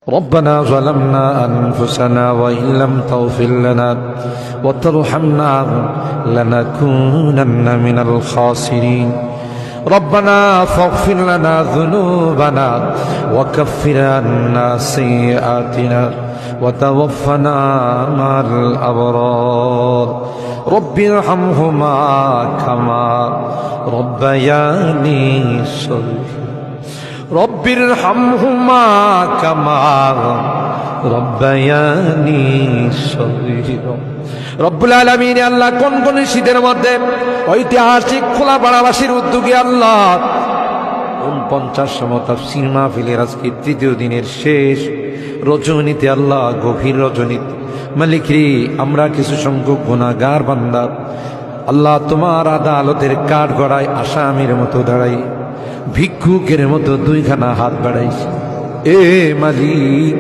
ربنا ظلمنا أنفسنا وإن لم تغفر لنا وترحمنا لنكونن من الخاسرين ربنا فاغفر لنا ذنوبنا وكفر عنا سيئاتنا وتوفنا مع الأبرار رب ارحمهما كما ربياني صغيرا رب ارحمهما كما ربياني صغيرا রব্বুল আলামিন আল্লাহ কোন কোন শীতের মধ্যে ঐতিহাসিক খোলাপাড়াবাসীর উদ্যোগে আল্লাহ 49তম তাফসীর মাহফিলের আজকে তৃতীয় দিনের শেষ রজনীতে আল্লাহ গভীর রজনীতে মালিক রে আমরা কিছু সংখ্যক গুনাহগার বান্দা আল্লাহ তোমার আদালতের কাঠগড়ায় আসামির মতো দাঁড়াই ভিক্ষুকের মতো দুইখানা হাত বাড়াইছি এ মালিক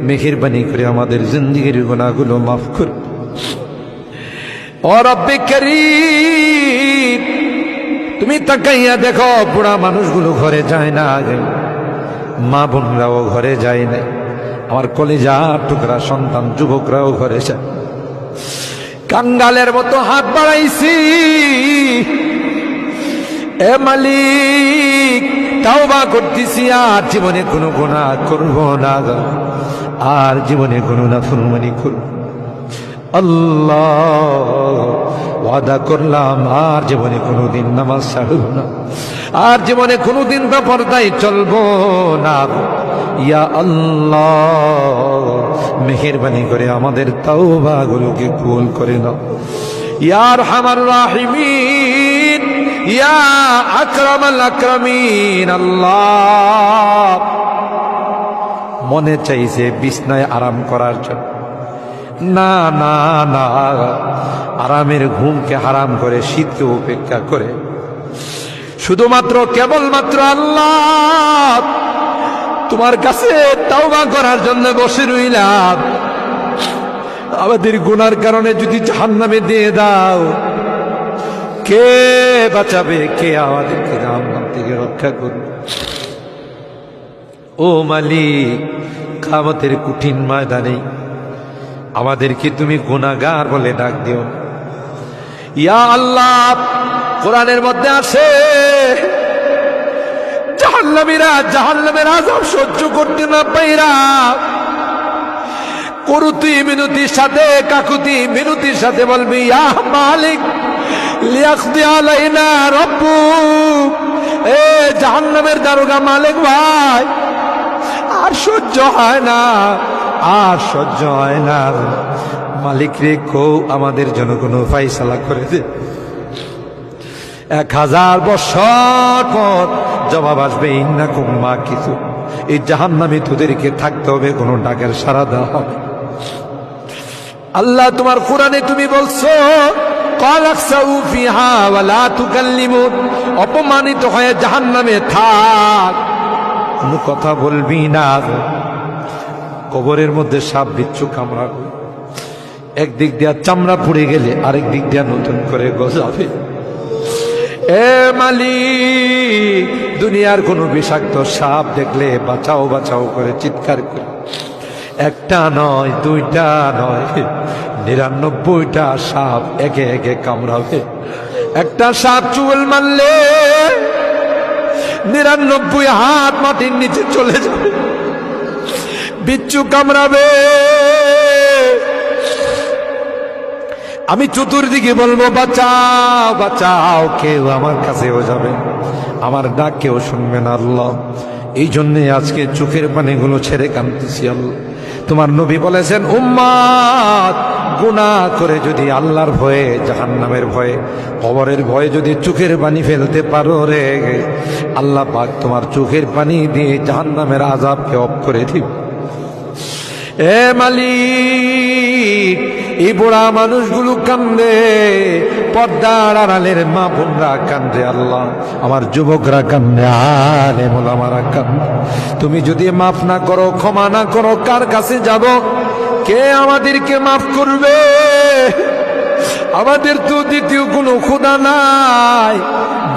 মেহেরবানি করে আমাদের জিন্দেগির গুনাহগুলো মাফ কর ও রব্বে করিম তুমি তাকাইয়া দেখো বুড়া মানুষগুলো ঘরে যায় না মা বোনরাও ঘরে যায় না আমার কলিজার টুকরা সন্তান যুবকরাও ঘরে যায় কাঙ্গালের মতো হাত বাড়াইছি এ মালিক তাওবা করতেছি আর জীবনে কোনো গুনাহ করব না আর জীবনে কোনো নাফরমানি করব আল্লাহ ওয়াদা করলাম আর জীবনে কোনোদিন নামাজ ছাড়ব না আর জীবনে কোনোদিন বেপরদায় চলবো না ইয়া আল্লাহ মেহেরবানি করে আমাদের তাওবাগুলোকে কবুল করে নাও ইয়া আরহামার রাহিমিন ইয়া আকরামাল আকরামিন আল্লাহ মনে চাইছে বিছনায় আরাম করার জন্য না না না আরামের ঘুমকে হারাম করে শীতকে উপেক্ষা করে শুধুমাত্র কেবলমাত্র আল্লাহ তোমার কাছে তাওবা করার জন্য বসে রইলাম আমাদের গুনার কারণে যদি জাহান্নামে দিয়ে দাও কে বাঁচাবে কে আমাদেরকে জাহান্নাম থেকে রক্ষা করবে ও মালিক কিয়ামতের কঠিন ময়দানে আমাদেরকে তুমি গুনাহগার বলে ডাক দিও ইয়া আল্লাহ কোরআনের মধ্যে আছে জাহান্নামীরা জাহান্নামের আযাব সহ্য করতে না পাইরা করুতি মিনতির সাথে কাকুতি মিনতির সাথে বলবি ইয়া মালিক লিয়াকদি আলাইনা রাব্বুক এ জাহান্নামের দারোগা মালিক ভাই আর সহ্য হয় না আর সহ্য হয় না মালিক রে কো আমাদের জন্য কোনো ফায়সালা করে দে 1000 বছর পর জবাব আসবে ইন্নাকুম মাকিসু এই জাহান্নামে তোদেরকে থাকতে হবে কোনো ডাকের সাড়া দেওয়া হবে আল্লাহ তোমার কোরআনে তুমি বলছো ক্বালাকসাউ ফিহা ওয়ালা তুকাল্লিমুন অপমানিত হয়ে জাহান্নামে থাক কোনো কথা বলবি না কবরের মধ্যে সাপ বিচ্ছু কামড়াবে একদিক দিয়া চামড়া পুড়ে গেলে আরেক দিক দিয়া নতুন করে গজাবে এ মালিক দুনিয়ার কোনো বিষাক্ত সাপ দেখলে বাঁচাও বাঁচাও করে চিৎকার করে একটা নয় দুইটা নয় 99টা সাপ একে একে কামড়াবে একটা সাপ চুল মারলে 99 হাত মাটির নিচে চলে যাবে বিচ্ছু কামড়াবে আমি চতুর্দিকে বলবো বাঁচাও বাঁচাও কেউ আমার কাছেও যাবে আমার ডাক কেউ শুনবে না আল্লাহ এই জন্যে আজকে চোখের পানিগুলো ছেড়ে কাঁদতেছি আল্লাহ তোমার নবী বলেছেন উম্মত গুনাহ করে যদি আল্লাহর ভয়ে জাহান্নামের ভয়ে কবরের ভয়ে যদি চোখের পানি ফেলতে পারো রে আল্লাহ পাক তোমার চোখের পানি দিয়ে জাহান্নামের আযাবকে অফ করে দিবে এ মালিক এই বুড়া মানুষগুলো কান্দে পর্দার আড়ালের মা বোনরা কান্দে আল্লাহ আমার যুবকরা কান্দে আলেম ওলামারা কান্দে তুমি যদি মাফ না করো ক্ষমা না করো কার কাছে যাব কে আমাদেরকে মাফ করবে আমাদের তো দ্বিতীয় কোনো খোদা নাই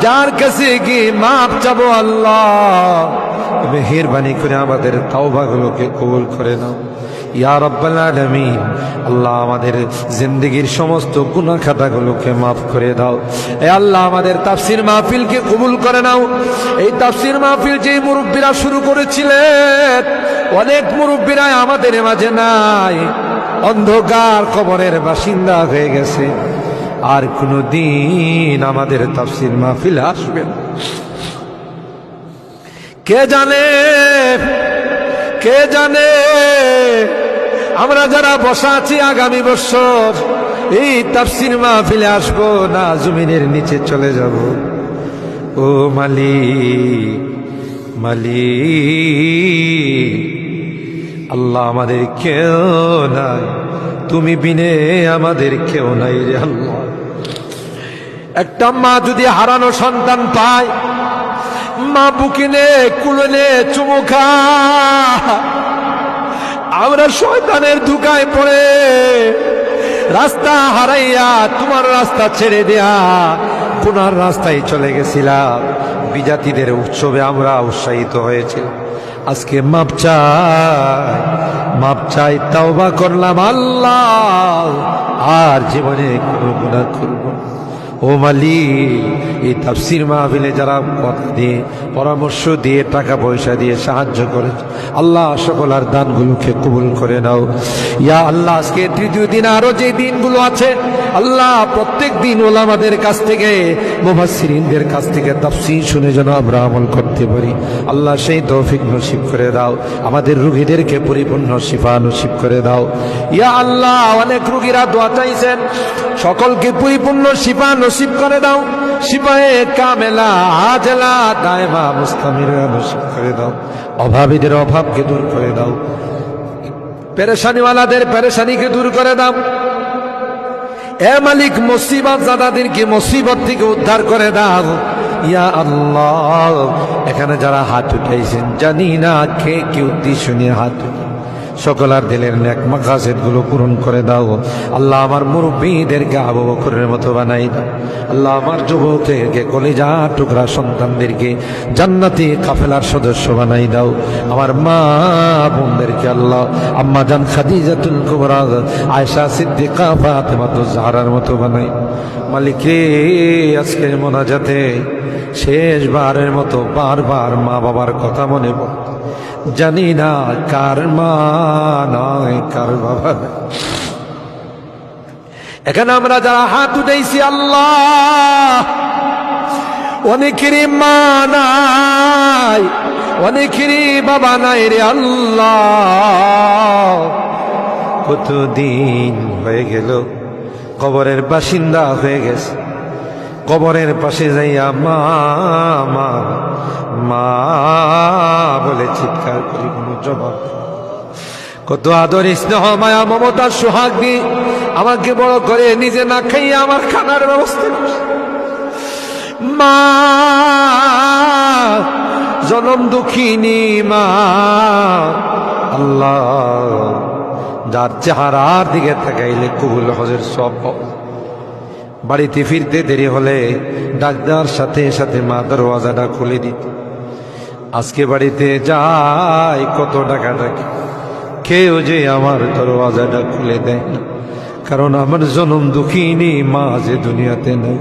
যার কাছে গিয়ে মাফ চাবো আল্লাহ মেহেরবানি করে আমাদের তাওবাগুলোকে কবুল করে নাও ইয়া রাব্বাল আলামিন। আল্লাহ আমাদের জিন্দেগীর সমস্ত গুনাহ খাতাগুলোকে মাফ করে দাও। এ আল্লাহ আমাদের তাফসীর মাহফিলকে কবুল করে নাও। এই তাফসীর মাহফিল যে মুরব্বীরা শুরু করেছিলেন, অনেক মুরব্বীরা আমাদের মাঝে নাই, অন্ধকার কবরের বাসিন্দা হয়ে গেছে, আর কোনো দিন আমাদের তাফসীর মাহফিল আসবে না। কে জানে, কে জানে আমরা যারা বসা আছি আগামী বছর এই তাফসীর মাহফিলে আসবো না, জমিনের নিচে চলে যাব। ও মালিক, মালিক আল্লাহ, আমাদের কেউ নাই, তুমি বিনে আমাদের কেউ নাই রে আল্লাহ। একটা মা যদি হারানো সন্তান পায়, মা বুকিনে কুলনে চুমুখা, আমরা শয়তানের ধোঁকায় পড়ে রাস্তা হারাইয়া তোমার রাস্তা ছেড়ে দেয়া গুনার রাস্তায় চলে গেছিলাম। বিজাতিদের উৎসবে আমরা উৎসাহিত হয়েছি, আজকে মাপ চাই, মাপ চাই, তাওবা করলাম আল্লাহ, আর জীবনে কোনো গুনাহ করব না। ও মালিক, এই তাফসীর মাহফিলে যারা কথা দিয়ে, পরামর্শ দিয়ে, টাকা পয়সা দিয়ে সাহায্য করে, আল্লাহ সকলের দানগুলোকে কবুল করে নাও ইয়া আল্লাহ। আজকে তৃতীয় দিন, আরো যে দিনগুলো আছে আল্লাহ, প্রত্যেক দিন ওলামাদের কাছ থেকে, মুফাসসিরিনদের কাছ থেকে তাফসীর শুনে যেন আমরা আমল করতে পারি। আল্লাহ সেই তৌফিক নসিব করে দাও। আমাদের রোগীদেরকে পরিপূর্ণ শিফা নসিব করে দাও ইয়া আল্লাহ। অনেক রোগীরা দোয়া চাইছেন, সকলকে পরিপূর্ণ শিফা নসিব করে দাও। শিফায়ে কামেলা আজলা দায়মা মুস্তামিরা নসিব করে দাও। অভাবীদের অভাবকে দূর করে দাও, পেরেশানিওয়ালাদের পেরেশানিকে দূর করে দাও। এ মালিক, মুসিবত জাদাদেরকে মুসিবত থেকে উদ্ধার করে দাও ইয়া আল্লাহ। এখানে যারা হাত উঠাইছেন, জানি না কে কি উদ্দেশ্য নিয়ে হাত উঠে, সকলের দিলের নেক মাকাসিদ গুলো পূরণ করে দাও আল্লাহ। আমার মুরব্বীদেরকে আবু বকরের মতো বানাই দাও আল্লাহ। আমার যুবকদেরকে, কলিজা টুকরা সন্তানদেরকে জান্নাতি কাফেলার সদস্য বানাই দাও। আমার মা বোনদেরকে আল্লাহ, আম্মা জান খাদিজাতুল কুবরা, আয়েশা সিদ্দিকা, ফাতেমাতুজ জাহরার মতো বানাই। মালিক রে, আজকের মোনাজাতে শেষবারের মতো বারবার মা বাবার কথা মনে পড়ে, জানি না কার মা নয়, কার বাবা। এখানে আমরা যারা হাত উঠাইছি আল্লাহ, অনেকেরই মা নাই, অনেকেরই বাবা নাই রে আল্লাহ। কতদিন হয়ে গেল কবরের বাসিন্দা হয়ে গেছে, কবরের পাশে যাইয়া মা মা মা বলে চিৎকার করি, কোনো জবাব। কত আদর স্নেহ মায়া মমতার সোহাগ দিয়ে আমাকে বড় করে, নিজে না খাইয়া আমার খানার ব্যবস্থা করে। মা জনম দুঃখিনী মা আল্লাহ, যার চেহারার দিকে তাকাইলে কবুল হজের সব। বাড়িতে ফিরতে দেরি হলে ডাক্তার সাথে সাথে মা দরওয়াজাটা খুলে দিত। আজকে বাড়িতে যাই কত ডাকাডাকি, কেউ যে আমার দরওয়াজাটা খুলে দেয় না, কারণ আমার জনম দুঃখিনী মা যে দুনিয়াতে নেই।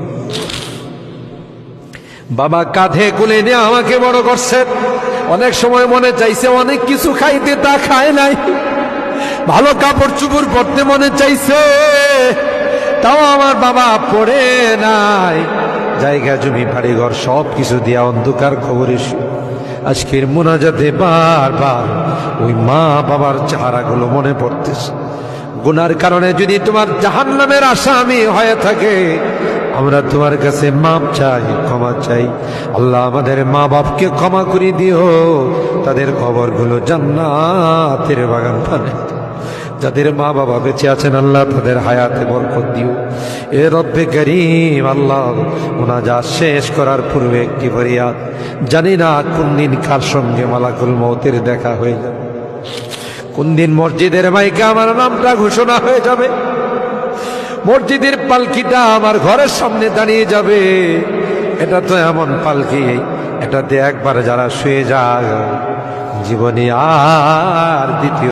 বাবা কাঁধে কুলে নিয়ে আমাকে বড় করছেন। অনেক সময় মনে চাইছে অনেক কিছু খাইতে, তা খায় নাই। ভালো কাপড় চুপড় পরতে মনে চাইছে, তাও আমার বাবা পড়ে নাই। জায়গা জমি বাড়ি ঘর সব কিছু দিয়া অন্ধকার খবরে আজকের মোনাজাতে বারবার ওই মা বাবার চেহারাগুলো মনে পড়তেছে। গুনার কারণে যদি তোমার জাহান্নামের আসামি হয়ে থাকে, আমরা তোমার কাছে মাপ চাই, ক্ষমা চাই আল্লাহ। আমাদের মা বাপকে ক্ষমা করে দিও, তাদের কবরগুলো জান্নাতের বাগান বানাই। যাদের মা বাবা বেঁচে আছেন আল্লাহ, তাদের হায়াতে বরকত দিও। এ রব্বে করিম আল্লাহ, মুনাজাত শেষ করার পূর্বে একটি ফরিয়াদ, জানি না কোন দিন কার সঙ্গে মালাকুল মউতের দেখা হয়ে যাবে, কোন দিন মসজিদের মাইকে আমার নামটা ঘোষণা হয়ে যাবে, মসজিদের পালকিটা আমার ঘরের সামনে দাঁড়িয়ে যাবে। এটা তো এমন পালকি এটা দিয়ে একবার যারা শুয়ে যায় জীবনে আর দ্বিতীয়